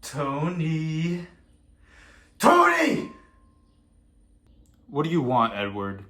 Tony! Tony! What do you want, Edward?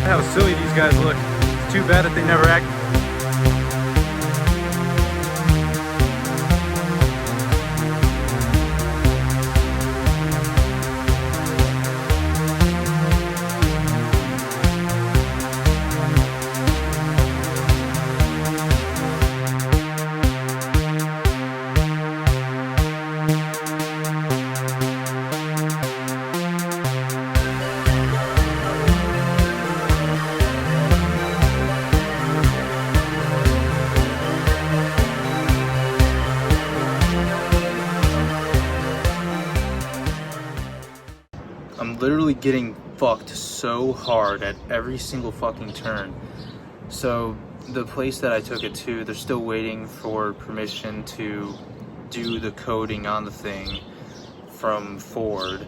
How silly these guys look. It's too bad that they never act. I'm literally getting fucked so hard at every single fucking turn. So the place that I took it to, they're still waiting for permission to do the coding on the thing from Ford,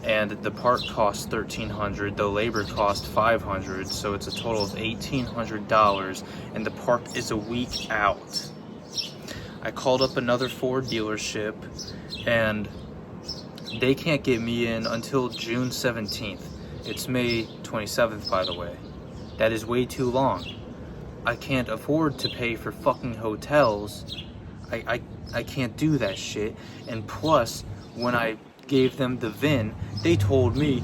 and the part cost $1,300, the labor cost $500, so it's a total of $1,800, and the part is a week out. I called up another Ford dealership, and they can't get me in until June 17th. It's May 27th, by the way. That is way too long. I can't afford to pay for fucking hotels. I can't do that shit. And plus, when I gave them the VIN, they told me,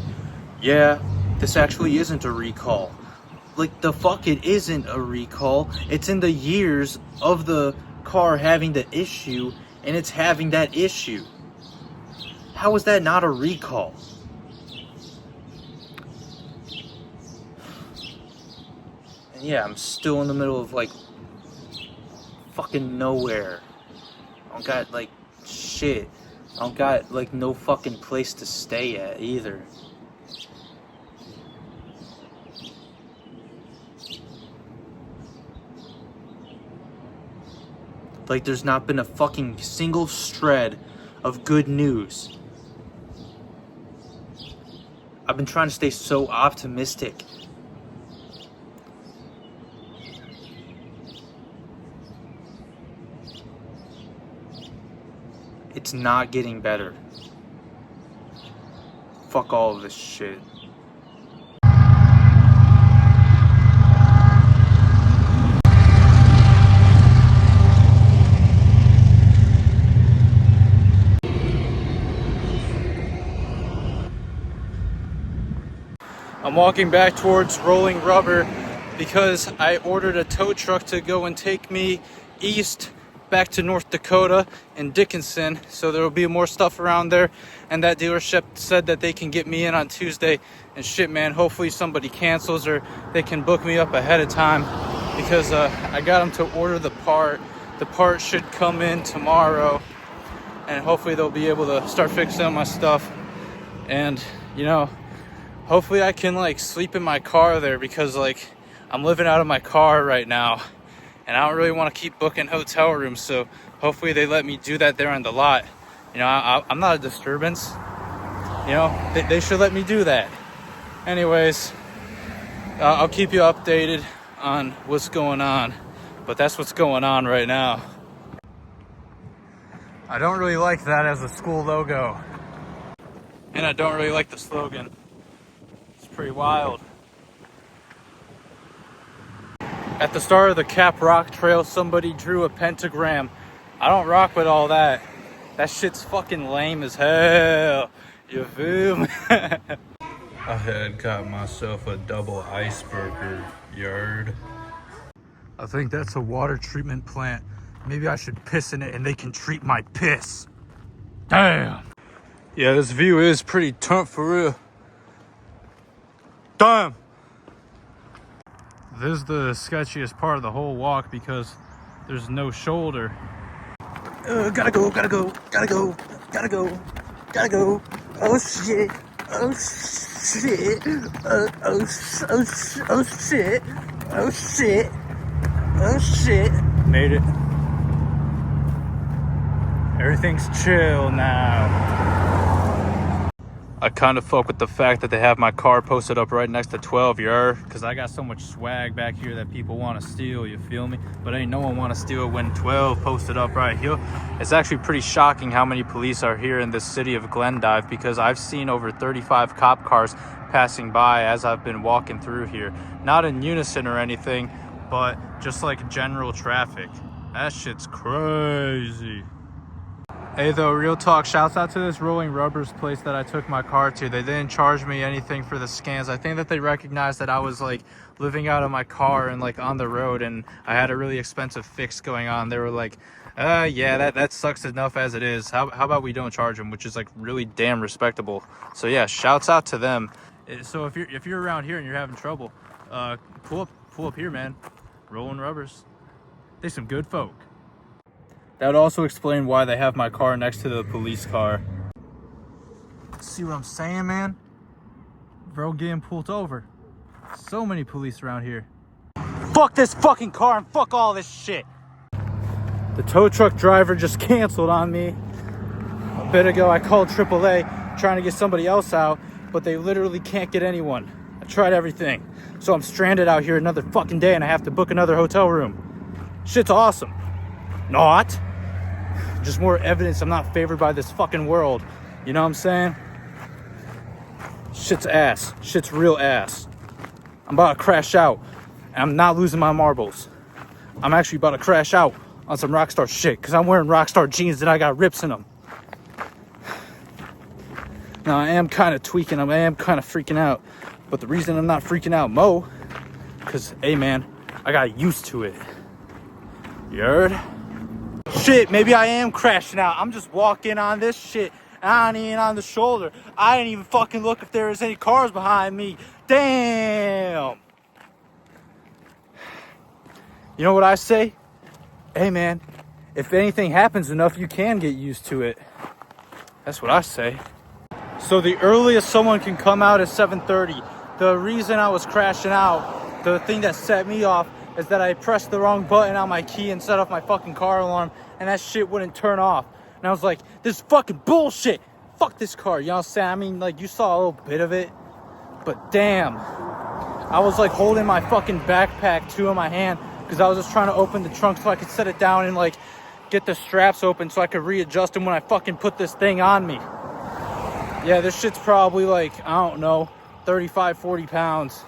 yeah, this actually isn't a recall. Like, the fuck, it isn't a recall. It's in the years of the car having the issue, and it's having that issue. How is that not a recall? And yeah, I'm still in the middle of like fucking nowhere. I don't got like shit. I don't got like no fucking place to stay at either. Like, there's not been a fucking single shred of good news. I've been trying to stay so optimistic. It's not getting better. Fuck all of this shit. I'm walking back towards Rolling Rubber because I ordered a tow truck to go and take me east back to North Dakota and Dickinson, so there will be more stuff around there. And that dealership said that they can get me in on Tuesday. And shit, man, hopefully somebody cancels or they can book me up ahead of time, because I got them to order the part. The part should come in tomorrow, and hopefully they'll be able to start fixing up my stuff. And you know, hopefully I can like sleep in my car there, because like I'm living out of my car right now and I don't really want to keep booking hotel rooms, so hopefully they let me do that there on the lot. You know, I'm not a disturbance. You know, they should let me do that. Anyways, I'll keep you updated on what's going on, but that's what's going on right now. I don't really like that as a school logo, and I don't really like the slogan. Pretty wild. At the start of the Cap Rock Trail, somebody drew a pentagram. I don't rock with all that. That shit's fucking lame as hell. You feel me? I had got myself a double iceberger, yard. I think that's a water treatment plant. Maybe I should piss in it and they can treat my piss. Damn. Yeah, this view is pretty turnt for real. Damn! This is the sketchiest part of the whole walk because there's no shoulder. Gotta go, gotta go, gotta go, gotta go, gotta go. Oh shit, oh shit, oh shit, oh shit, oh shit. Made it. Everything's chill now. I kind of fuck with the fact that they have my car posted up right next to 12, because I got so much swag back here that people want to steal, you feel me? But ain't no one want to steal it when 12 posted up right here. It's actually pretty shocking how many police are here in this city of Glendive, because I've seen over 35 cop cars passing by as I've been walking through here. Not in unison or anything, but just like general traffic. That shit's crazy. Hey though, real talk, shouts out to this Rolling Rubbers place that I took my car to. They didn't charge me anything for the scans. I think that they recognized that I was like living out of my car and like on the road and I had a really expensive fix going on. They were like, yeah, that sucks enough as it is. How about we don't charge them, which is like really damn respectable. So yeah, shouts out to them. So if you're around here and you're having trouble, pull up here, man. Rolling Rubbers. They some good folk. That would also explain why they have my car next to the police car. See what I'm saying, man? Bro getting pulled over. So many police around here. Fuck this fucking car and fuck all this shit. The tow truck driver just canceled on me. A bit ago I called AAA trying to get somebody else out, but they literally can't get anyone. I tried everything. So I'm stranded out here another fucking day and I have to book another hotel room. Shit's awesome. Not. Just more evidence I'm not favored by this fucking world. You know what I'm saying? Shit's ass. Shit's real ass. I'm about to crash out. And I'm not losing my marbles. I'm actually about to crash out on some Rockstar shit. Because I'm wearing Rockstar jeans and I got rips in them. Now I am kind of tweaking. I am kind of freaking out. But the reason I'm not freaking out, because, hey man, I got used to it. You heard? Shit, maybe I am crashing out. I'm just walking on this shit. I ain't even on the shoulder. I didn't even fucking look if there was any cars behind me. Damn. You know what I say? Hey man, if anything happens enough, you can get used to it. That's what I say. So the earliest someone can come out is 7:30. The reason I was crashing out, the thing that set me off, is that I pressed the wrong button on my key and set off my fucking car alarm, and that shit wouldn't turn off. And I was like, this is fucking bullshit. Fuck this car, you know what I'm saying? I mean, like, you saw a little bit of it, but damn. I was like holding my fucking backpack too in my hand because I was just trying to open the trunk so I could set it down and like get the straps open so I could readjust them when I fucking put this thing on me. Yeah, this shit's probably like, I don't know, 35, 40 pounds.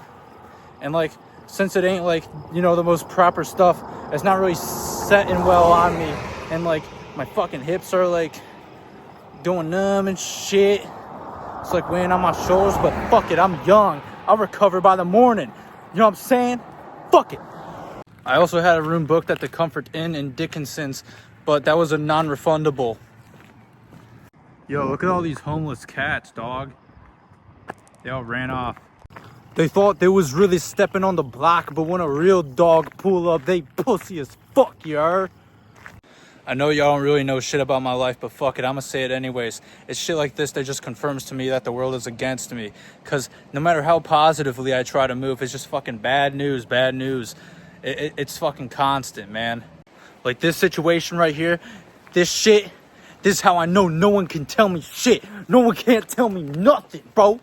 And like, since it ain't like, you know, the most proper stuff, it's not really setting well on me. And like, my fucking hips are like doing numb and shit. It's like weighing on my shoulders, but fuck it, I'm young. I'll recover by the morning. You know what I'm saying? Fuck it. I also had a room booked at the Comfort Inn in Dickinson's, but that was a non-refundable. Yo, look at all these homeless cats, dog. They all ran off. They thought they was really stepping on the block, but when a real dog pull up, they pussy as fuck, you heard? I know y'all don't really know shit about my life, but fuck it, I'ma say it anyways. It's shit like this that just confirms to me that the world is against me. Cause no matter how positively I try to move, it's just fucking bad news, bad news. It's fucking constant, man. Like this situation right here, this shit, this is how I know no one can tell me shit. No one can't tell me nothing, bro.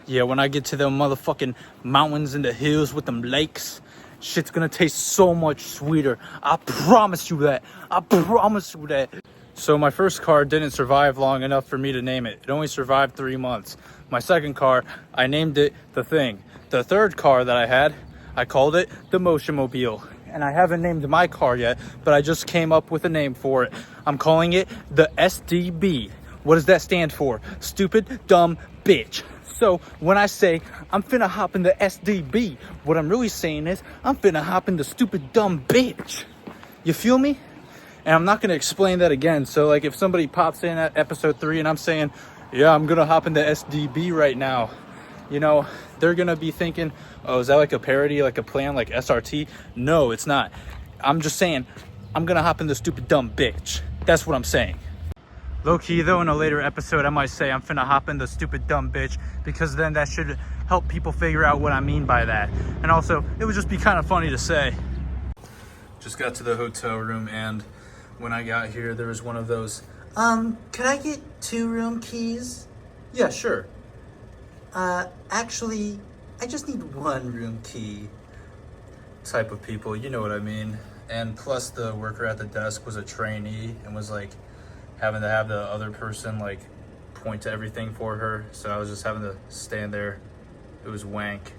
Yeah, when I get to them motherfucking mountains and the hills with them lakes, shit's gonna taste so much sweeter. I promise you that. I promise you that. So my first car didn't survive long enough for me to name it. It only survived 3 months. My second car, I named it The Thing. The third car that I had, I called it the Motion Mobile. And I haven't named my car yet, but I just came up with a name for it. I'm calling it the SDB. What does that stand for? Stupid, dumb, bitch. So when I say I'm finna hop in the SDB, what I'm really saying is I'm finna hop in the stupid dumb bitch. You feel me? And I'm not going to explain that again. So like if somebody pops in at episode 3 and I'm saying, yeah, I'm going to hop into SDB right now, you know, they're going to be thinking, oh, is that like a parody, like a plan, like SRT? No, it's not. I'm just saying, I'm going to hop in the stupid dumb bitch. That's what I'm saying. Low key though, in a later episode, I might say I'm finna hop in the stupid dumb bitch, because then that should help people figure out what I mean by that. And also, it would just be kind of funny to say. Just got to the hotel room, and when I got here, there was one of those, could I get 2 room keys? Yeah, sure. Actually, I just need 1 room key type of people, you know what I mean. And plus the worker at the desk was a trainee and was like having to have the other person like point to everything for her. So I was just having to stand there. It was wank.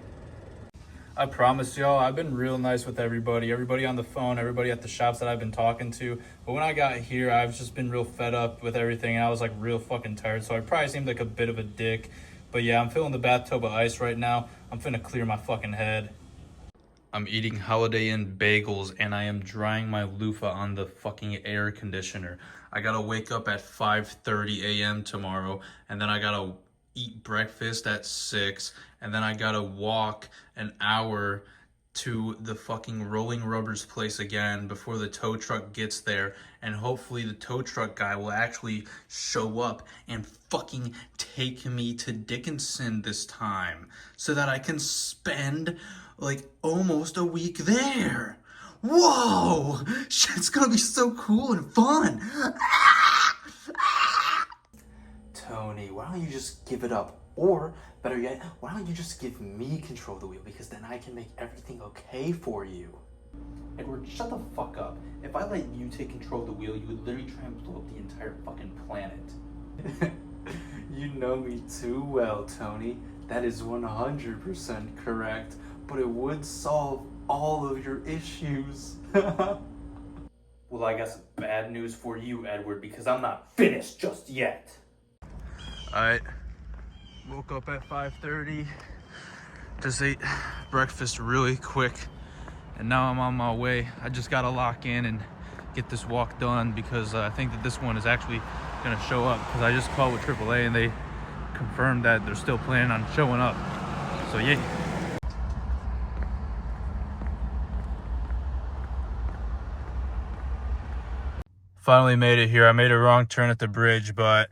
I promise y'all, I've been real nice with everybody on the phone, everybody at the shops that I've been talking to. But when I got here, I've just been real fed up with everything. And I was like real fucking tired. So I probably seemed like a bit of a dick. But yeah, I'm feeling the bathtub of ice right now. I'm finna clear my fucking head. I'm eating Holiday Inn bagels and I am drying my loofah on the fucking air conditioner. I gotta wake up at 5:30 a.m. tomorrow, and then I gotta eat breakfast at 6, and then I gotta walk an hour to the fucking Rolling Rubbers place again before the tow truck gets there, and hopefully the tow truck guy will actually show up and fucking take me to Dickinson this time so that I can spend like almost a week there. Whoa! Shit's gonna be so cool and fun. Tony, why don't you just give it up? Or, better yet, why don't you just give me control of the wheel? Because then I can make everything okay for you. Edward, shut the fuck up. If I let you take control of the wheel, you would literally try and blow up the entire fucking planet. You know me too well, Tony. That is 100% correct. But it would solve all of your issues. Well, I got some bad news for you, Edward, because I'm not finished just yet. Alright, woke up at 5:30, just ate breakfast really quick, and now I'm on my way. I just gotta lock in and get this walk done, because I think that this one is actually gonna show up, because I just called with AAA and they confirmed that they're still planning on showing up. So yeah. Finally made it here. I made a wrong turn at the bridge, but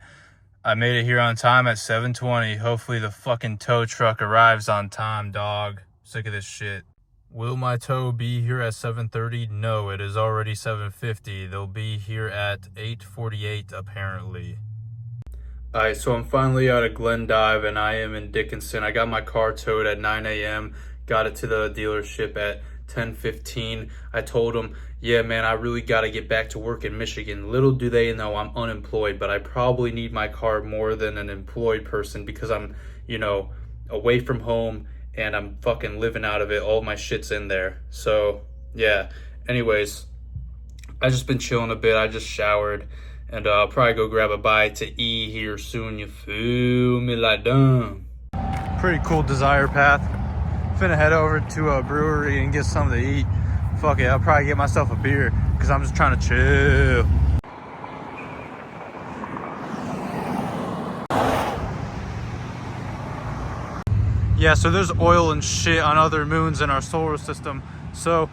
I made it here on time at 7:20. Hopefully the fucking tow truck arrives on time, dog. Sick of this shit. Will my tow be here at 7:30? No, it is already 7:50. They'll be here at 8:48 apparently. Alright, so I'm finally out of Glendive and I am in Dickinson. I got my car towed at 9 a.m. Got it to the dealership at 10:15. I told them, yeah, man, I really got to get back to work in Michigan. Little do they know I'm unemployed, but I probably need my car more than an employed person, because I'm, you know, away from home and I'm fucking living out of it. All my shit's in there. So, yeah. Anyways, I just been chilling a bit. I just showered, and I'll probably go grab a bite to eat here soon. You feel me? Like, dumb. Pretty cool Desire Path. Finna head over to a brewery and get something to eat. Fuck it, I'll probably get myself a beer, because I'm just trying to chill. Yeah, so there's oil and shit on other moons in our solar system. So,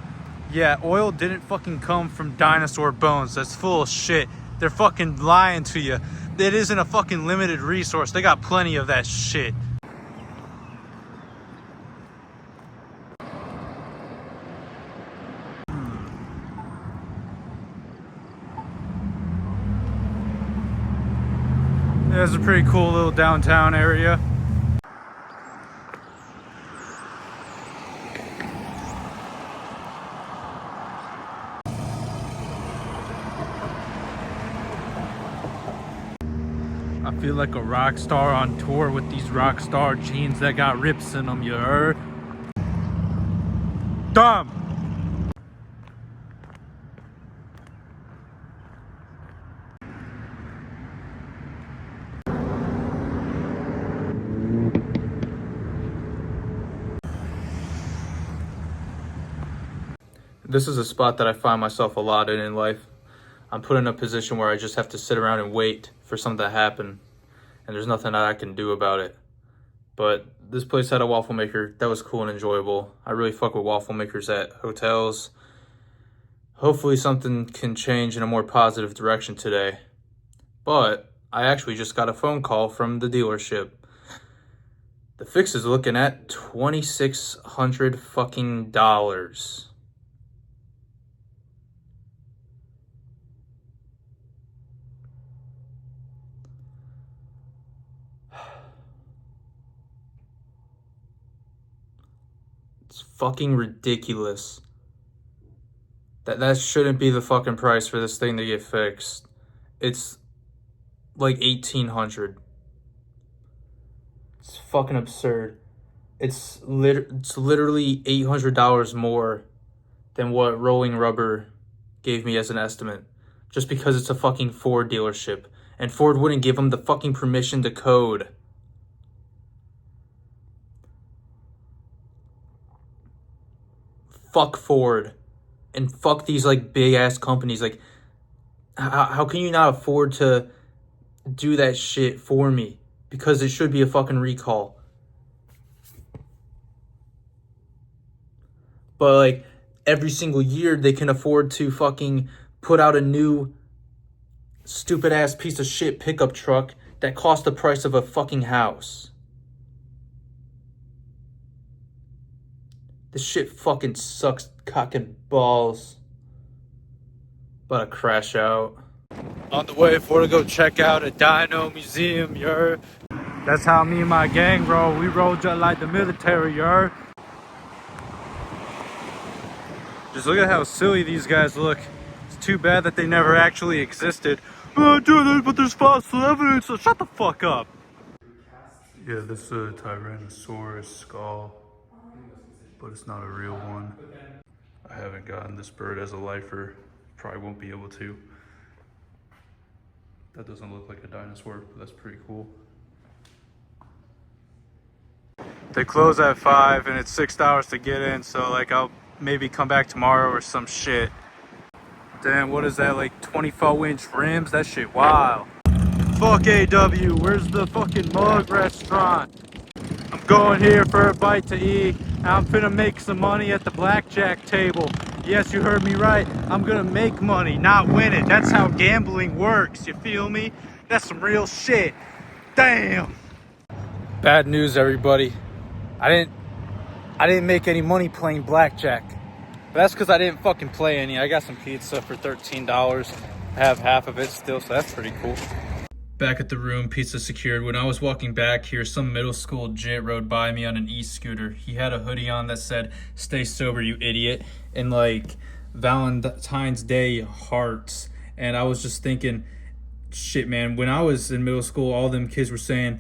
yeah, oil didn't fucking come from dinosaur bones. That's full of shit. They're fucking lying to you. It isn't a fucking limited resource. They got plenty of that shit. Yeah, it's a pretty cool little downtown area. I feel like a rock star on tour with these rock star jeans that got rips in them, you heard? Dumb! This is a spot that I find myself a lot in life. I'm put in a position where I just have to sit around and wait for something to happen, and there's nothing that I can do about it. But this place had a waffle maker that was cool and enjoyable. I really fuck with waffle makers at hotels. Hopefully something can change in a more positive direction today. But I actually just got a phone call from the dealership. The fix is looking at $2,600 fucking dollars. It's fucking ridiculous. That shouldn't be the fucking price for this thing to get fixed. It's like $1,800. It's fucking absurd. It's literally $800 more than what Rolling Rubber gave me as an estimate. Just because it's a fucking Ford dealership. And Ford wouldn't give them the fucking permission to code. Fuck Ford. And fuck these like big ass companies. Like, how can you not afford to do that shit for me? Because it should be a fucking recall. But like every single year they can afford to fucking put out a new stupid ass piece of shit pickup truck that costs the price of a fucking house. This shit fucking sucks cock and balls. About to crash out. On the way for to go check out a dino museum, yer. That's how me and my gang roll. We roll just like the military, yer. Just look at how silly these guys look. It's too bad that they never actually existed. Oh, dude, but there's fossil evidence, so shut the fuck up. Yeah, this is a Tyrannosaurus skull, but it's not a real one. I haven't gotten this bird as a lifer. Probably won't be able to. That doesn't look like a dinosaur, but that's pretty cool. They close at 5 and it's $6 to get in, so like I'll maybe come back tomorrow or some shit. Damn, what is that, like 24-inch rims? That shit wild. Fuck AW, where's the fucking mug restaurant? I'm going here for a bite to eat. I'm finna make some money at the blackjack table. Yes, you heard me right. I'm gonna make money, not win it. That's how gambling works, you feel me? That's some real shit. Damn. Bad news, everybody. I didn't make any money playing blackjack. But that's because I didn't fucking play any. I got some pizza for $13. I have half of it still, so that's pretty cool. Back at the room, pizza secured. When I was walking back here, some middle school jit rode by me on an e-scooter. He had a hoodie on that said, "Stay sober, you idiot," and like Valentine's Day hearts. And I was just thinking, shit, man, when I was in middle school, all them kids were saying,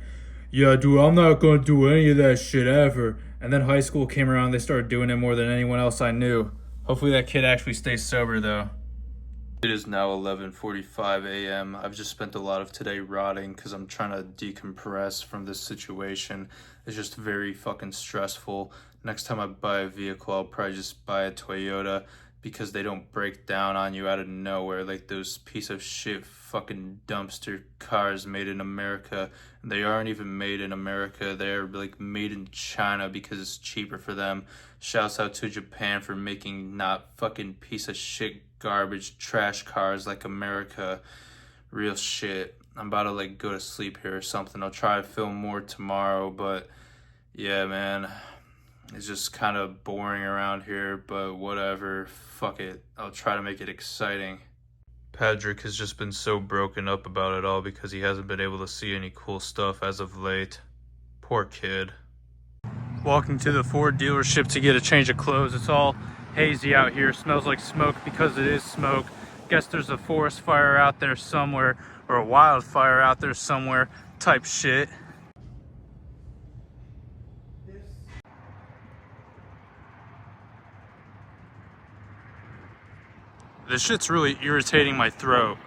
"Yeah, dude, I'm not gonna do any of that shit ever." And then high school came around, they started doing it more than anyone else I knew. Hopefully that kid actually stays sober, though. It is now 11:45 a.m. I've just spent a lot of today rotting because I'm trying to decompress from this situation. It's just very fucking stressful. Next time I buy a vehicle, I'll probably just buy a Toyota because they don't break down on you out of nowhere like those piece of shit fucking dumpster cars made in America. And they aren't even made in America. They're like made in China because it's cheaper for them. Shouts out to Japan for making not fucking piece of shit garbage trash cars like America. Real shit. I'm about to like go to sleep here or something. I'll try to film more tomorrow, but yeah, man, it's just kind of boring around here, but whatever. Fuck it. I'll try to make it exciting. Patrick has just been so broken up about it all because he hasn't been able to see any cool stuff as of late. Poor kid. Walking to the Ford dealership to get a change of clothes. It's all hazy out here. Smells like smoke because it is smoke. Guess there's a forest fire out there somewhere, or a wildfire out there somewhere type shit. This shit's really irritating my throat.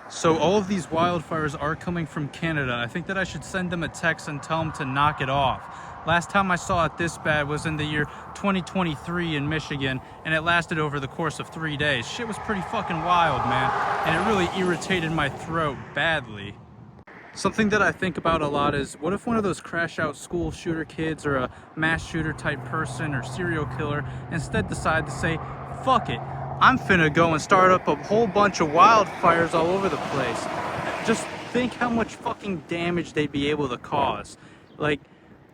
So all of these wildfires are coming from Canada. I think that I should send them a text and tell them to knock it off. Last time I saw it this bad was in the year 2023 in Michigan, and it lasted over the course of 3 days. Shit was pretty fucking wild, man, and it really irritated my throat badly. Something that I think about a lot is, what if one of those crash out school shooter kids or a mass shooter type person or serial killer instead decide to say, fuck it, I'm finna go and start up a whole bunch of wildfires all over the place. Just think how much fucking damage they'd be able to cause. Like,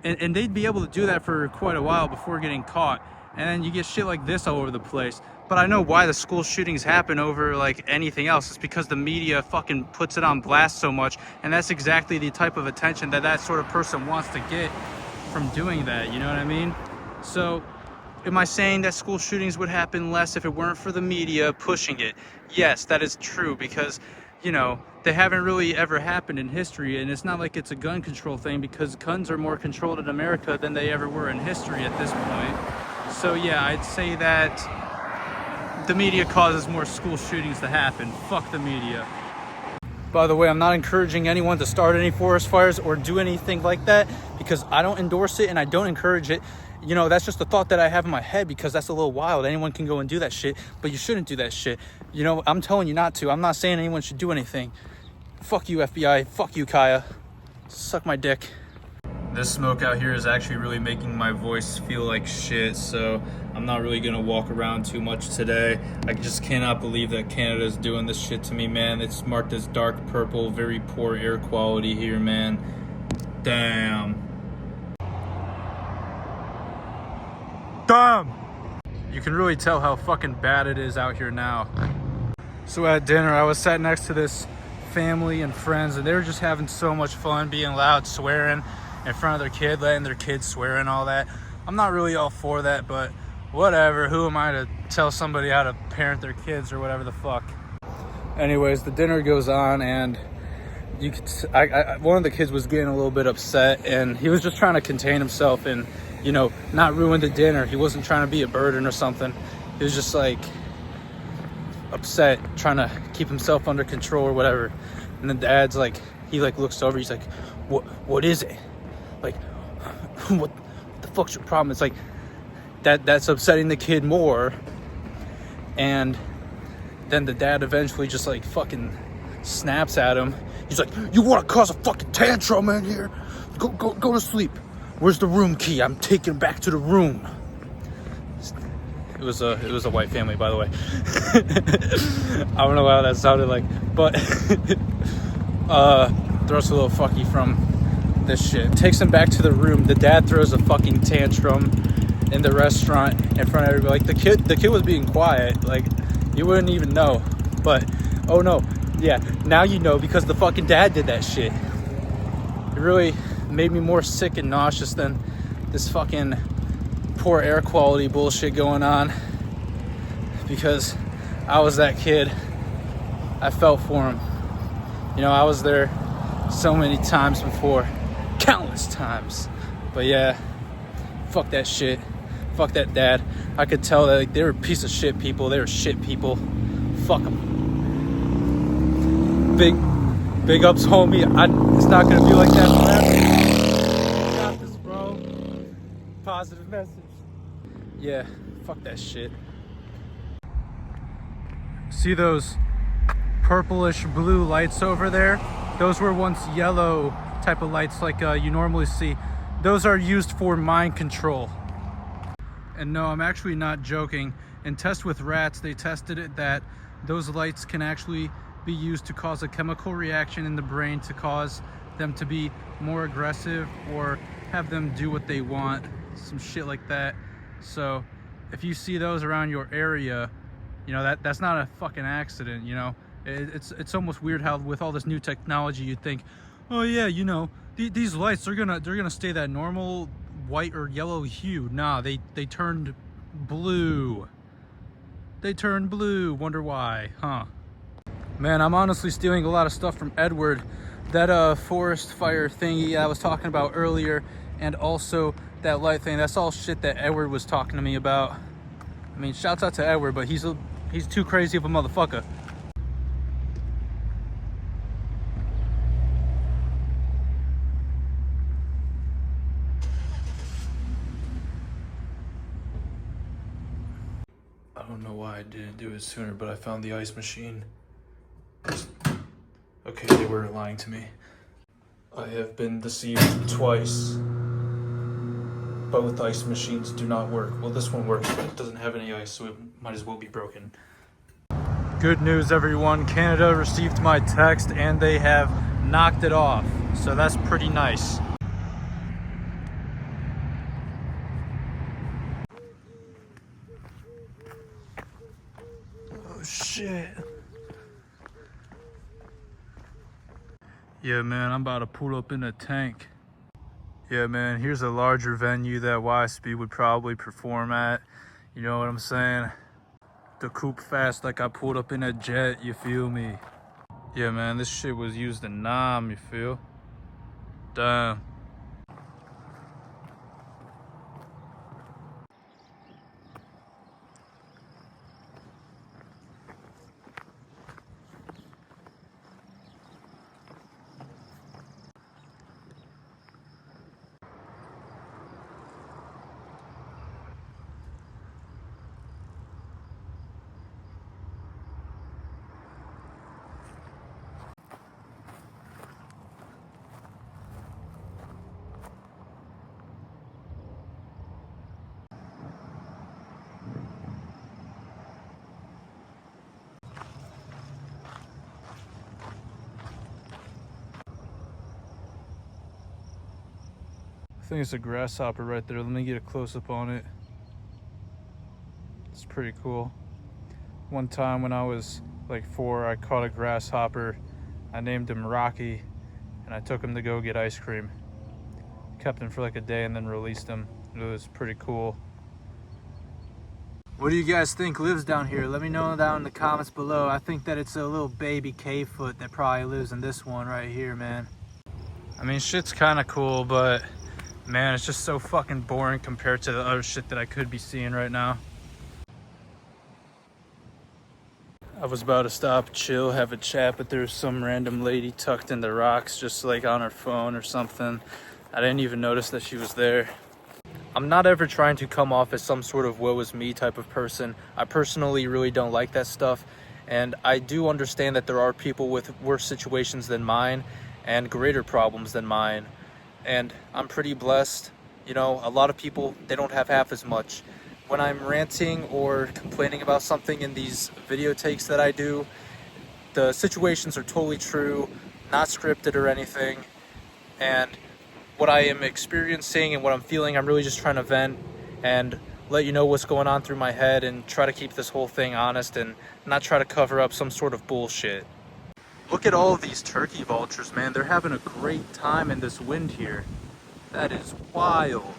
and they'd be able to do that for quite a while before getting caught. And then you get shit like this all over the place. But I know why the school shootings happen over like anything else. It's because the media fucking puts it on blast so much. And that's exactly the type of attention that that sort of person wants to get from doing that. You know what I mean? So am I saying that school shootings would happen less if it weren't for the media pushing it? Yes, that is true, because, you know, they haven't really ever happened in history, and it's not like it's a gun control thing, because guns are more controlled in America than they ever were in history at this point. So yeah, I'd say that the media causes more school shootings to happen. Fuck the media. By the way, I'm not encouraging anyone to start any forest fires or do anything like that, because I don't endorse it and I don't encourage it. You know, that's just a thought that I have in my head, because that's a little wild. Anyone can go and do that shit, but you shouldn't do that shit. You know, I'm telling you not to. I'm not saying anyone should do anything. Fuck you, FBI. Fuck you, Kaya. Suck my dick. This smoke out here is actually really making my voice feel like shit, so I'm not really gonna walk around too much today. I just cannot believe that Canada's doing this shit to me, man. It's marked as dark purple, very poor air quality here, man. Damn. Damn! You can really tell how fucking bad it is out here now. So at dinner, I was sat next to this family and friends, and they were just having so much fun, being loud, swearing in front of their kid, letting their kids swear and all that. I'm not really all for that, but whatever. Who am I to tell somebody how to parent their kids or whatever the fuck? Anyways, the dinner goes on, and you could, one of the kids was getting a little bit upset, and he was just trying to contain himself and, you know, not ruin the dinner. He wasn't trying to be a burden or something. He was just like upset, trying to keep himself under control or whatever. And the dad's like, he like looks over, he's like, what is it? Like, what the fuck's your problem? It's like that's upsetting the kid more. And then the dad eventually just like fucking snaps at him. He's like, you want to cause a fucking tantrum in here? Go to sleep. Where's the room key? I'm taking it back to the room. It was a white family, by the way. I don't know how that sounded like, but throws a little fucky from this shit. Takes him back to the room. The dad throws a fucking tantrum in the restaurant in front of everybody. Like the kid was being quiet. Like you wouldn't even know. But oh no, yeah, now you know, because the fucking dad did that shit. It really made me more sick and nauseous than this fucking poor air quality bullshit going on, because I was that kid. I felt for him. You know, I was there so many times before, countless times. But yeah, fuck that shit. Fuck that dad. I could tell that like, they were piece of shit people. They were shit people. Fuck them. Big ups, homie. It's not gonna be like that forever. You got this, bro. Positive message. Yeah, fuck that shit. See those purplish blue lights over there? Those were once yellow type of lights like you normally see. Those are used for mind control. And no, I'm actually not joking. In tests with rats, they tested it that those lights can actually be used to cause a chemical reaction in the brain to cause them to be more aggressive or have them do what they want, some shit like that. So if you see those around your area, you know, that's not a fucking accident. You know, it's almost weird how with all this new technology you think, oh yeah, you know, these lights they're gonna stay that normal white or yellow hue. Nah, they turned blue. They turned blue. Wonder why, huh? Man, I'm honestly stealing a lot of stuff from Edward. That forest fire thingy I was talking about earlier, and also that light thing, that's all shit that Edward was talking to me about. I mean, shouts out to Edward, but he's too crazy of a motherfucker. don't know why I didn't do it sooner, but I found the ice machine. Okay, they weren't lying to me. I have been deceived twice. Both ice machines do not work. Well, this one works, but it doesn't have any ice, so it might as well be broken. Good news, everyone. Canada received my text and they have knocked it off. So that's pretty nice. Oh, shit. Yeah, man, I'm about to pull up in a tank. Yeah, man, here's a larger venue that YSP would probably perform at. You know what I'm saying? The coupe fast like I pulled up in a jet, you feel me? Yeah, man, this shit was used in Nam, you feel? Damn. I think it's a grasshopper right there. Let me get a close-up on it. It's pretty cool. One time when I was like 4, I caught a grasshopper. I named him Rocky, and I took him to go get ice cream. Kept him for like a day and then released him. It was pretty cool. What do you guys think lives down here? Let me know down in the comments below. I think that it's a little baby cavefoot that probably lives in this one right here, man. I mean, shit's kind of cool, but man, it's just so fucking boring compared to the other shit that I could be seeing right now. I was about to stop, chill, have a chat, but there was some random lady tucked in the rocks just like on her phone or something. I didn't even notice that she was there. I'm not ever trying to come off as some sort of woe is me type of person. I personally really don't like that stuff. And I do understand that there are people with worse situations than mine and greater problems than mine. And I'm pretty blessed. You know, a lot of people, they don't have half as much. When I'm ranting or complaining about something in these video takes that I do, the situations are totally true, not scripted or anything. And what I am experiencing and what I'm feeling, I'm really just trying to vent and let you know what's going on through my head and try to keep this whole thing honest and not try to cover up some sort of bullshit. Look at all of these turkey vultures, man. They're having a great time in this wind here. That is wild.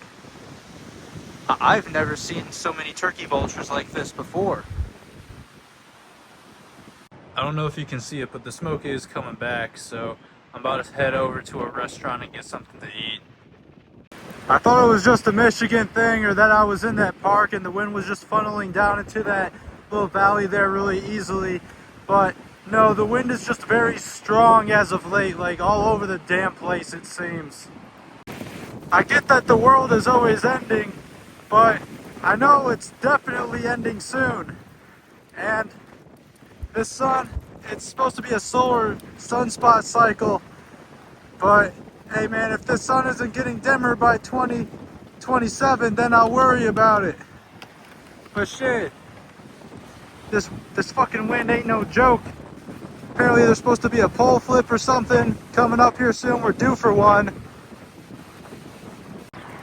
I've never seen so many turkey vultures like this before. I don't know if you can see it, but the smoke is coming back, so I'm about to head over to a restaurant and get something to eat. I thought it was just a Michigan thing, or that I was in that park and the wind was just funneling down into that little valley there really easily, but no, the wind is just very strong as of late, like all over the damn place it seems. I get that the world is always ending, but I know it's definitely ending soon. And this sun, it's supposed to be a solar sunspot cycle, but hey man, if the sun isn't getting dimmer by 2027, then I'll worry about it. But shit, this fucking wind ain't no joke. Apparently there's supposed to be a pole flip or something coming up here soon. We're due for one.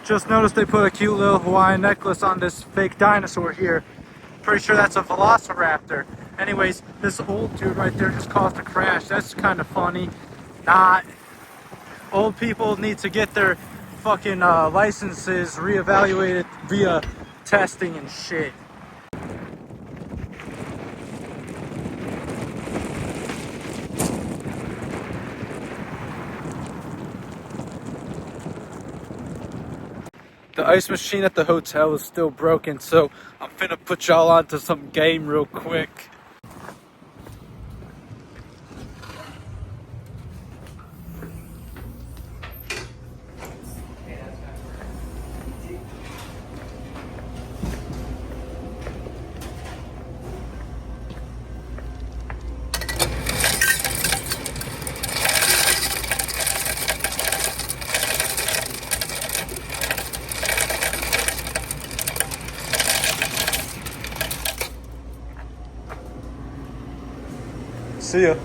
Just noticed they put a cute little Hawaiian necklace on this fake dinosaur here. Pretty sure that's a velociraptor. Anyways, this old dude right there just caused a crash. That's kind of funny. Not. Old people need to get their fucking licenses reevaluated via testing and shit. The ice machine at the hotel is still broken, so I'm finna put y'all onto some game real quick. See ya.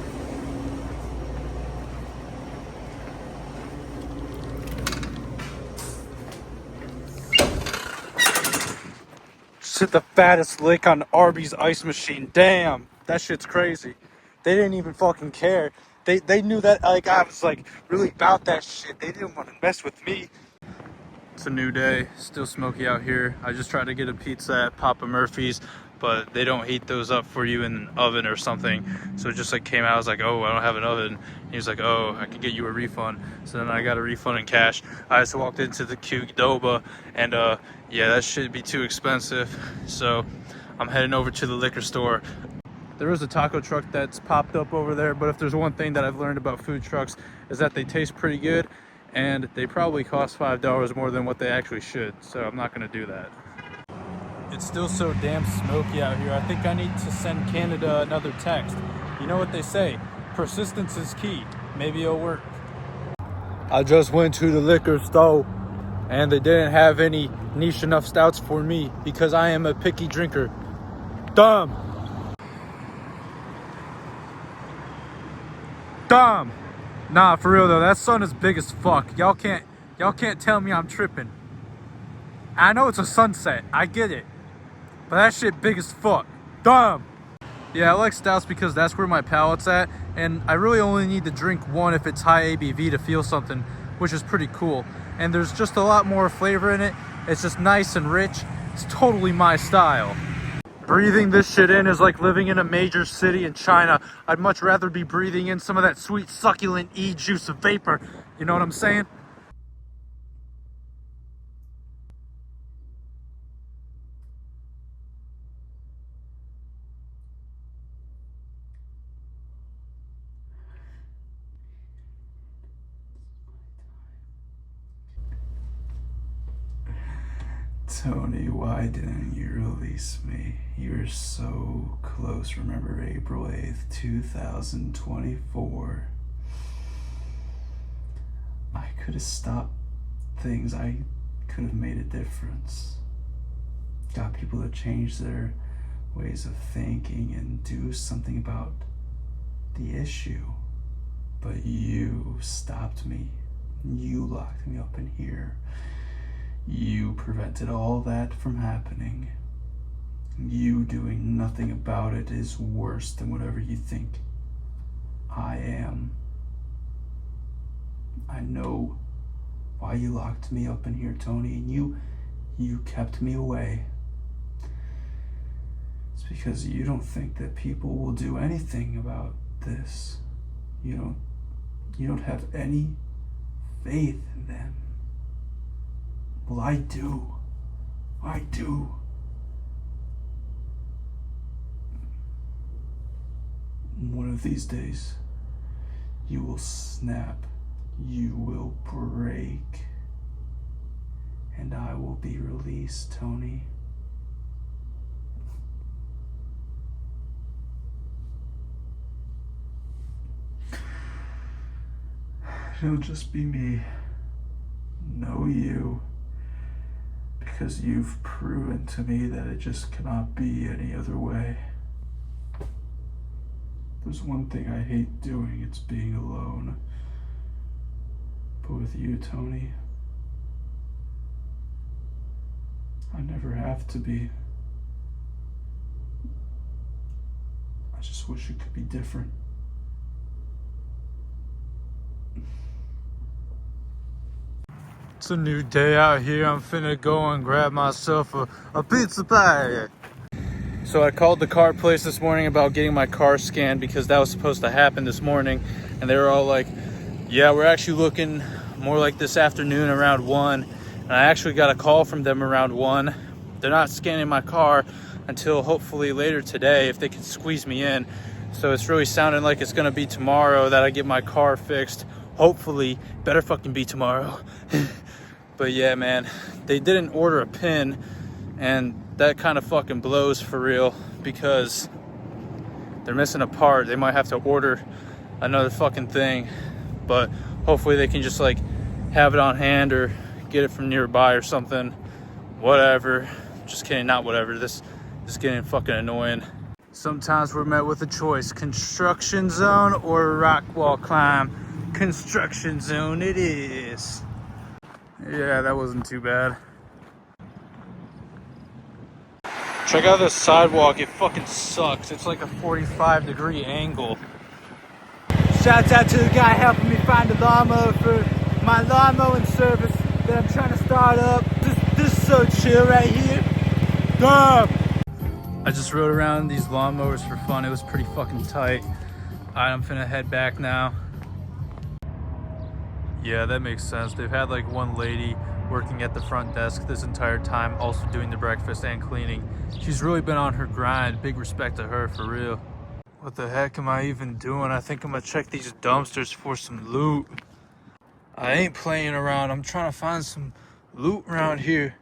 Just hit the fattest lick on Arby's ice machine. Damn, that shit's crazy. They didn't even fucking care. They knew that like I was like really about that shit. They didn't want to mess with me. It's a new day, still smoky out here. I just tried to get a pizza at Papa Murphy's, but they don't heat those up for you in an oven or something. So it just like came out, I was like, oh, I don't have an oven. He was like, oh, I can get you a refund. So then I got a refund in cash. I just walked into the Qdoba and yeah, that should be too expensive. So I'm heading over to the liquor store. There is a taco truck that's popped up over there, but if there's one thing that I've learned about food trucks is that they taste pretty good and they probably cost $5 more than what they actually should. So I'm not gonna do that. It's still so damn smoky out here. I think I need to send Canada another text. You know what they say, persistence is key. Maybe it'll work. I just went to the liquor store and they didn't have any niche enough stouts for me because I am a picky drinker. Dumb. Dumb. Nah, for real though, that sun is big as fuck. Y'all can't tell me I'm tripping. I know it's a sunset, I get it. But that shit big as fuck. Dumb. Yeah, I like stouts because that's where my palate's at, and I really only need to drink one if it's high ABV to feel something, which is pretty cool. And there's just a lot more flavor in it. It's just nice and rich. It's totally my style. Breathing this shit in is like living in a major city in China. I'd much rather be breathing in some of that sweet succulent E-juice of vapor. You know what I'm saying? Tony, why didn't you release me? You were so close. Remember April 8th, 2024. I could have stopped things. I could have made a difference. Got people to change their ways of thinking and do something about the issue. But you stopped me. You locked me up in here. You prevented all that from happening. You doing nothing about it is worse than whatever you think I am. I know why you locked me up in here, Tony, and you kept me away. It's because you don't think that people will do anything about this. You don't have any faith in them. Well, I do. I do. One of these days, you will snap, you will break, and I will be released, Tony. It'll just be me. No you. Because you've proven to me that it just cannot be any other way. There's one thing I hate doing, it's being alone. But with you, Tony, I never have to be. I just wish it could be different. It's a new day out here. I'm finna go and grab myself a pizza pie. So I called the car place this morning about getting my car scanned because that was supposed to happen this morning. And they were all like, yeah, we're actually looking more like this afternoon around 1. And I actually got a call from them around 1. They're not scanning my car until hopefully later today if they can squeeze me in. So it's really sounding like it's gonna be tomorrow that I get my car fixed. Hopefully, better fucking be tomorrow. But yeah, man, they didn't order a pin, and that kind of fucking blows for real because they're missing a part. They might have to order another fucking thing, but hopefully they can just like have it on hand or get it from nearby or something. Whatever. Just kidding, not whatever. This is getting fucking annoying. Sometimes we're met with a choice, construction zone or rock wall climb. Construction zone it is. Yeah, that wasn't too bad. Check out this sidewalk, it fucking sucks. It's like a 45-degree angle. Shouts out to the guy helping me find a lawnmower for my lawn mowing service that I'm trying to start up. This is so chill right here. Damn! I just rode around these lawnmowers for fun. It was pretty fucking tight. Alright, I'm finna head back now. Yeah, that makes sense. They've had like one lady working at the front desk this entire time, also doing the breakfast and cleaning. She's really been on her grind. Big respect to her, for real. What the heck am I even doing? I think I'm gonna check these dumpsters for some loot. I ain't playing around. I'm trying to find some loot around here.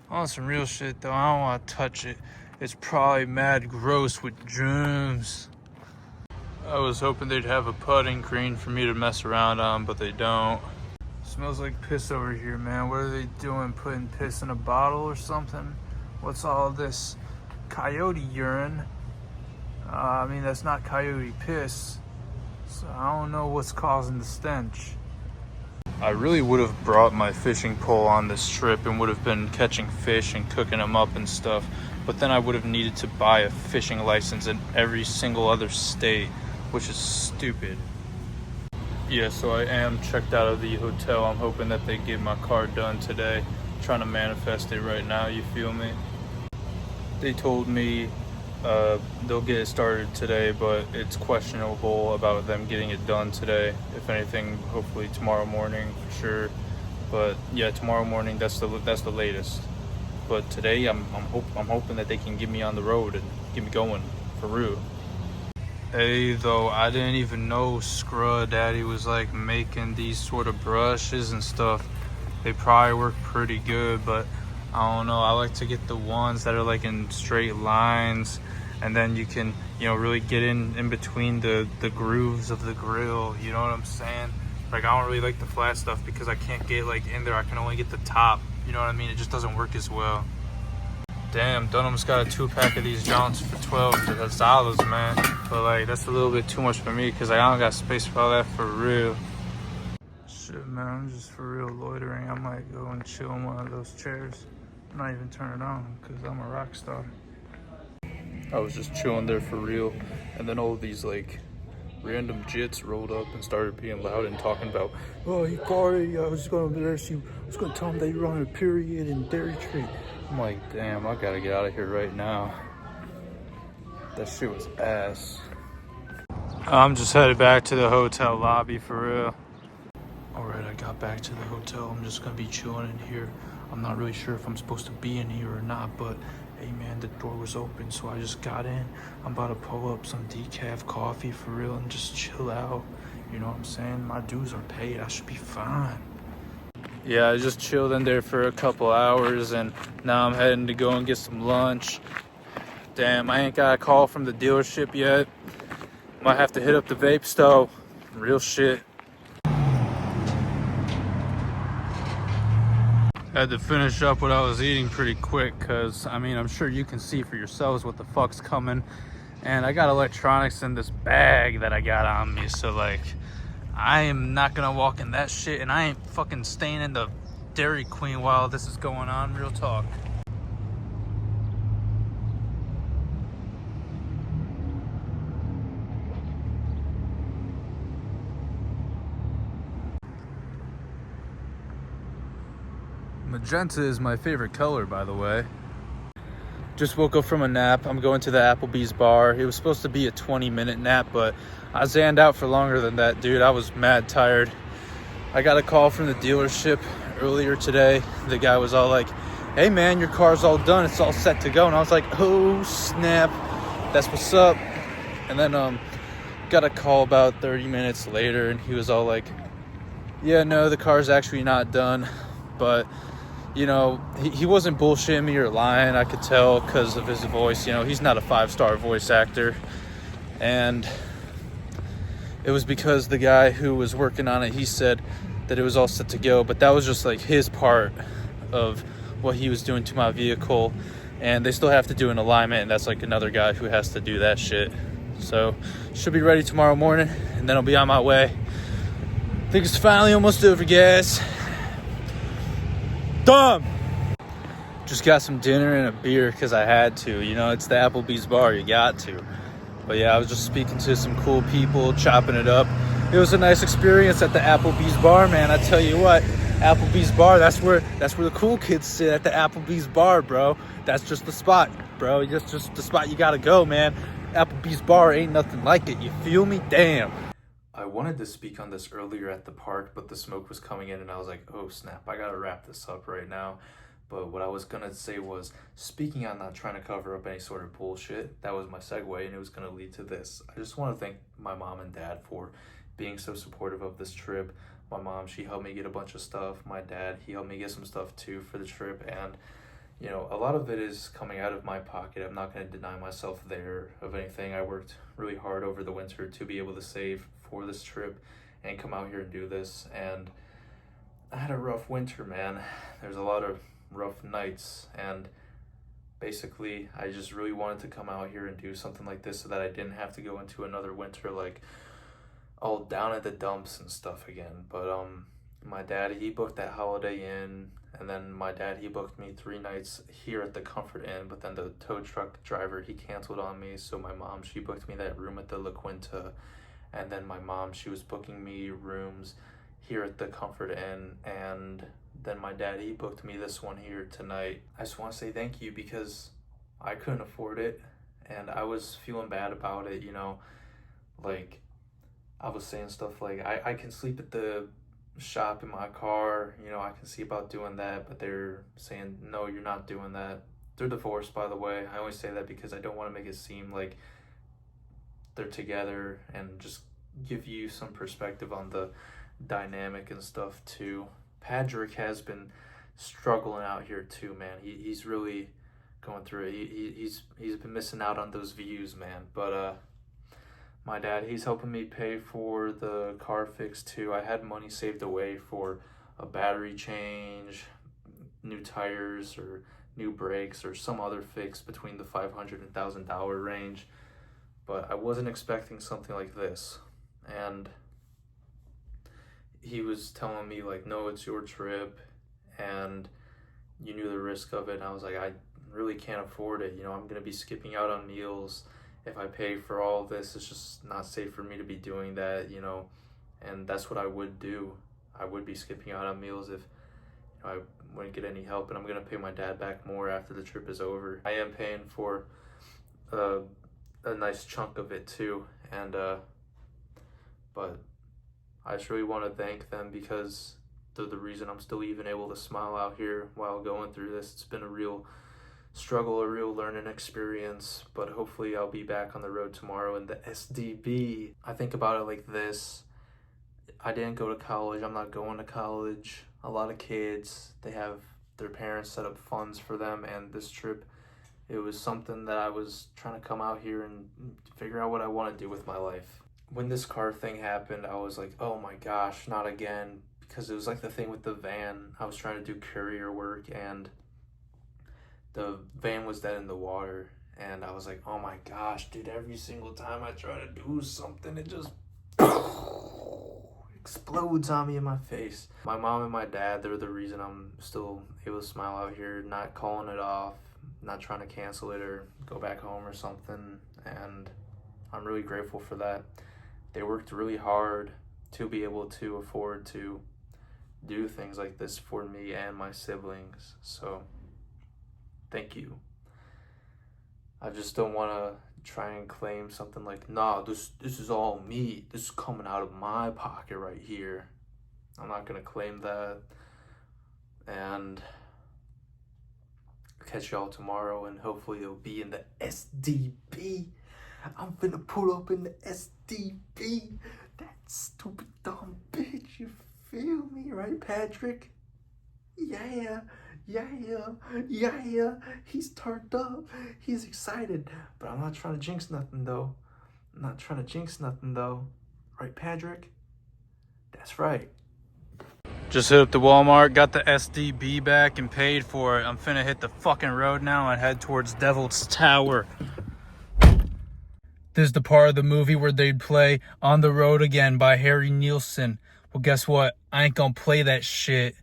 I want some real shit though. I don't want to touch it. It's probably mad gross with germs. I was hoping they'd have a putting green for me to mess around on, but they don't. Smells like piss over here, man. What are they doing? Putting piss in a bottle or something? What's all this coyote urine? I mean, that's not coyote piss. So I don't know what's causing the stench. I really would have brought my fishing pole on this trip and would have been catching fish and cooking them up and stuff. But then I would have needed to buy a fishing license in every single other state, which is stupid. Yeah, so I am checked out of the hotel. I'm hoping that they get my car done today. I'm trying to manifest it right now, you feel me? They told me they'll get it started today, but it's questionable about them getting it done today. If anything, hopefully tomorrow morning for sure. But yeah, tomorrow morning, that's the latest. But today, I'm hoping that they can get me on the road and get me going for real. Hey, though, I didn't even know Scrub Daddy was like making these sort of brushes and stuff. They probably work pretty good, but I don't know. I like to get the ones that are like in straight lines, and then you can, you know, really get in between the grooves of the grill. You know what I'm saying? Like, I don't really like the flat stuff because I can't get like in there. I can only get the top. You know what I mean? It just doesn't work as well. Damn, Dunham's got a 2-pack of these Johns for $12, man. But like, that's a little bit too much for me because I don't got space for all that for real. Shit, man, I'm just for real loitering. I might go and chill in one of those chairs. Not even turn it on because I'm a rock star. I was just chilling there for real, and then all of these like random jits rolled up and started being loud and talking about, oh, he farted, I was gonna embarrass you. I was gonna tell him that you were on a period in Dairy Tree. I'm like, damn, I gotta get out of here right now. That shit was ass. I'm just headed back to the hotel lobby for real. Alright, I got back to the hotel. I'm just gonna be chilling in here. I'm not really sure if I'm supposed to be in here or not, but hey man, the door was open, so I just got in. I'm about to pull up some decaf coffee for real and just chill out. You know what I'm saying? My dues are paid. I should be fine. Yeah, I just chilled in there for a couple hours, and now I'm heading to go and get some lunch. Damn, I ain't got a call from the dealership yet. Might have to hit up the vape stove. Real shit. Had to finish up what I was eating pretty quick because, I mean, I'm sure you can see for yourselves what the fuck's coming. And I got electronics in this bag that I got on me, so like, I am not gonna walk in that shit, and I ain't fucking staying in the Dairy Queen while this is going on, real talk. Magenta is my favorite color, by the way. Just woke up from a nap. I'm going to the Applebee's bar. It was supposed to be a 20-minute nap, but I zanned out for longer than that, dude. I was mad tired. I got a call from the dealership earlier today. The guy was all like, hey man, your car's all done. It's all set to go. And I was like, oh snap, that's what's up. And then got a call about 30 minutes later, and he was all like, yeah, no, the car's actually not done. But you know, he wasn't bullshitting me or lying. I could tell because of his voice. You know, he's not a 5-star voice actor. And it was because the guy who was working on it, he said that it was all set to go. But that was just like his part of what he was doing to my vehicle. and they still have to do an alignment, and that's like another guy who has to do that shit. So should be ready tomorrow morning, and then I'll be on my way. I think it's finally almost over, guys. Dumb. Just got some dinner and a beer because I had to. You know, it's the Applebee's bar. You got to. But yeah, I was just speaking to some cool people, chopping it up. It was a nice experience at the Applebee's bar, man. I tell you what, Applebee's bar, that's where the cool kids sit, at the Applebee's bar, bro. That's just the spot, bro. That's just the spot you gotta go, man. Applebee's bar ain't nothing like it. You feel me? Damn. I wanted to speak on this earlier at the park, but the smoke was coming in and I was like, oh snap, I gotta wrap this up right now. But what I was gonna say was, speaking on not trying to cover up any sort of bullshit, that was my segue, and it was gonna lead to this. I just want to thank my mom and dad for being so supportive of this trip. My mom, she helped me get a bunch of stuff. My dad, he helped me get some stuff too for the trip, and you know, a lot of it is coming out of my pocket. I'm not gonna deny myself there of anything. I worked really hard over the winter to be able to save for this trip and come out here and do this, and I had a rough winter, man. There's a lot of rough nights, and basically I just really wanted to come out here and do something like this so that I didn't have to go into another winter like all down at the dumps and stuff again. But my dad, he booked that Holiday Inn, and then my dad, he booked me 3 nights here at the Comfort Inn, but then the tow truck driver, he canceled on me, so my mom, she booked me that room at the La Quinta, and then my mom, she was booking me rooms here at the Comfort Inn, and then my dad, he booked me this one here tonight. I just want to say thank you because I couldn't afford it, and I was feeling bad about it, you know. Like, I was saying stuff like, I can sleep at the shop in my car, you know, I can see about doing that, but they're saying, no, you're not doing that. They're divorced, by the way. I only say that because I don't want to make it seem like they're together, and just give you some perspective on the dynamic and stuff too. Patrick has been struggling out here too, man. He's really going through it. He's been missing out on those views, man. But my dad, he's helping me pay for the car fix too. I had money saved away for a battery change, new tires, or new brakes, or some other fix between the $500 and $1,000 range. But I wasn't expecting something like this, and he was telling me like, no, it's your trip and you knew the risk of it. And I was like, I really can't afford it. You know, I'm going to be skipping out on meals. If I pay for all of this, it's just not safe for me to be doing that, you know, and that's what I would do. I would be skipping out on meals if, you know, I wouldn't get any help, and I'm going to pay my dad back more after the trip is over. I am paying for a nice chunk of it too, and but I just really want to thank them because they're the reason I'm still even able to smile out here while going through this. It's been a real struggle, a real learning experience, but hopefully I'll be back on the road tomorrow in the SDB. I think about it like this. I didn't go to college. I'm not going to college. A lot of kids, they have their parents set up funds for them, and this trip, it was something that I was trying to come out here and figure out what I want to do with my life. When this car thing happened, I was like, oh my gosh, not again, because it was like the thing with the van. I was trying to do courier work, and the van was dead in the water, and I was like, oh my gosh, dude, every single time I try to do something, it just explodes on me in my face. My mom and my dad, they're the reason I'm still able to smile out here, not calling it off, not trying to cancel it or go back home or something, and I'm really grateful for that. They worked really hard to be able to afford to do things like this for me and my siblings, so thank you. I just don't want to try and claim something like, nah, this is all me. This is coming out of my pocket right here. I'm not going to claim that. And I'll catch y'all tomorrow, and hopefully it'll be in the SDB. I'm finna pull up in the SDB. That stupid dumb bitch, you feel me, right, Patrick? Yeah, he's turned up, he's excited, but I'm not trying to jinx nothing though. Right, Patrick? That's right. Just hit up the Walmart, got the SDB back and paid for it. I'm finna hit the fucking road now and head towards Devil's Tower. This is the part of the movie where they'd play On the Road Again by Harry Nilsson. Well, guess what? I ain't gonna play that shit.